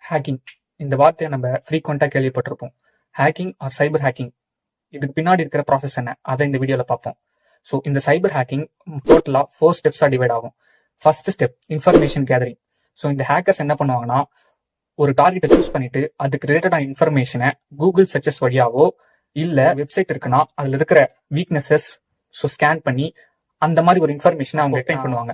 Hacking இந்த வார்த்தையை நம்ம ஃப்ரீக்வெண்டா கேள்விப்பட்டிருப்போம். ஹேக்கிங் ஆர் சைபர் ஹேக்கிங் இதுக்கு பின்னாடி இருக்கிற ப்ராசஸ் என்ன அதை இந்த வீடியோல பார்ப்போம். ஸோ இந்த சைபர் ஹேக்கிங் டோட்டலா 4 ஸ்டெப்ஸா டிவைட் ஆகும். First step information gathering. So இந்த ஹேக்கர்ஸ் என்ன பண்ணுவாங்கன்னா, ஒரு டார்கெட்டை சூஸ் பண்ணிட்டு அதுக்கு ரிலேட்டடான இன்ஃபர்மேஷனை கூகுள் சர்ச்சஸ் வழியாவோ இல்ல வெப்சைட் இருக்குன்னா அதுல இருக்கிற வீக்னஸஸ் ஸ்கேன் பண்ணி அந்த மாதிரி ஒரு இன்ஃபர்மேஷனை அவங்க எக்ஸ்பிளைன் பண்ணுவாங்க.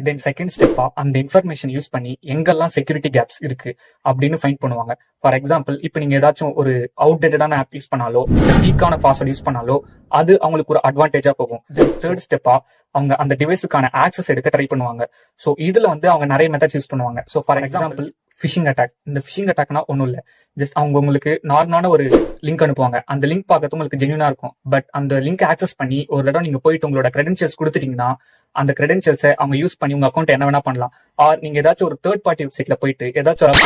தென் செகண்ட் ஸ்டெப்பா அந்த இன்ஃபர்மேஷன் யூஸ் பண்ணி எங்கெல்லாம் செக்யூரிட்டி கேப்ஸ் இருக்கு அப்படின்னு ஃபைண்ட் பண்ணுவாங்க. ஃபார் எக்ஸாம்பிள், இப்போ நீங்க ஏதாச்சும் ஒரு அவுடேட்டடான ஆப் யூஸ் பண்ணாலோ இல்ல வீக்கான பாஸ்வேர்ட் யூஸ் பண்ணாலோ அது அவங்களுக்கு ஒரு அட்வான்டேஜா போகும். தேர்ட் ஸ்டெப்பா அவங்க அந்த டிவைஸுக்கான ஆக்சஸ் எடுக்க ட்ரை பண்ணுவாங்க. ஸோ இதுல அவங்க நிறைய மெத்தட்ஸ் யூஸ் பண்ணுவாங்க. So for example phishing attack. இந்த ஃபிஷிங் அட்டாக்னா ஒன்றும் இல்லை, ஜஸ்ட் அவங்க உங்களுக்கு நார்மலான ஒரு லிங்க் அனுப்புவாங்க. அந்த லிங்க் பார்க்கறது உங்களுக்கு ஜென்யூனா இருக்கும். பட் அந்த லிங்க் ஆக்சஸ் பண்ணி ஒரு தடவை நீங்க போயிட்டு உங்களோட கிரெடென்ஷியல்ஸ் கொடுத்துட்டீங்கன்னா அந்த கிரெடென்ஷியல்ஸை அவங்க யூஸ் பண்ணி உங்க அக்கௌண்ட் என்ன வேணா பண்ணலாம். ஆர் நீங்க ஏதாச்சும் ஒரு தேர்ட் பார்ட்டி வெப்சைட்ல போயிட்டு ஏதாச்சும்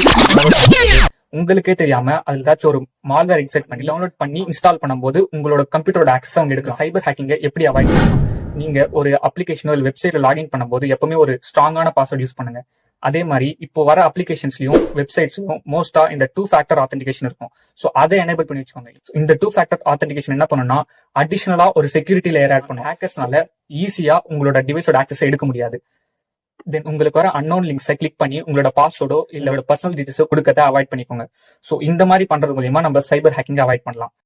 உங்களுக்கே தெரியாம அதுல ஏதாச்சும் ஒரு மால்வேர் இன்செர்ட் பண்ணி டவுன்லோட் பண்ணி இன்ஸ்டால் பண்ணும்போது உங்களோட கம்ப்யூட்டரோட ஆக்சஸ் அவங்க எடுக்கலாம். சைபர் ஹேக்கிங்கை எப்படி அவாய்ட் பண்ணலாம்? நீங்க ஒரு அப்ளிகேஷனோ இல்லை வெப்சைட்ல லாகின் பண்ணும்போது எப்பவுமே ஒரு ஸ்ட்ராங்கான பாஸ்வேர்ட் யூஸ் பண்ணுங்க. அதே மாதிரி இப்போ வர அப்ளிகேஷன்ஸ்லயும் வெப்சைட்ஸ்லயும் மோஸ்டா இந்த 2 ஃபேக்டர் ஆத்தென்டிகேஷன் இருக்கும். ஸோ அதை எனேபிள் பண்ணி வச்சுக்கோங்க. இந்த 2 ஃபேக்டர் ஆத்தென்டிகேஷன் என்ன பண்ணுன்னா, அடிஷனலா ஒரு செக்யூரிட்டி லேயர் ஆட் பண்ணும். ஹேக்கர்ஸ்னால ஈஸியா உங்களோட டிவைஸோட ஆக்சஸ் எடுக்க முடியாது. தென் உங்களுக்கு வர அன்னோன் லிங்க்ஸை கிளிக் பண்ணி உங்களோட பாஸ்வேர்டோ இல்ல பர்சனல் டீடைல்ஸோ கொடுக்கறத அவாய்ட் பண்ணிக்கோங்க. ஸோ இந்த மாதிரி பண்றது மூலியமா நம்ம சைபர் ஹேக்கிங்கை அவாய்ட் பண்ணலாம்.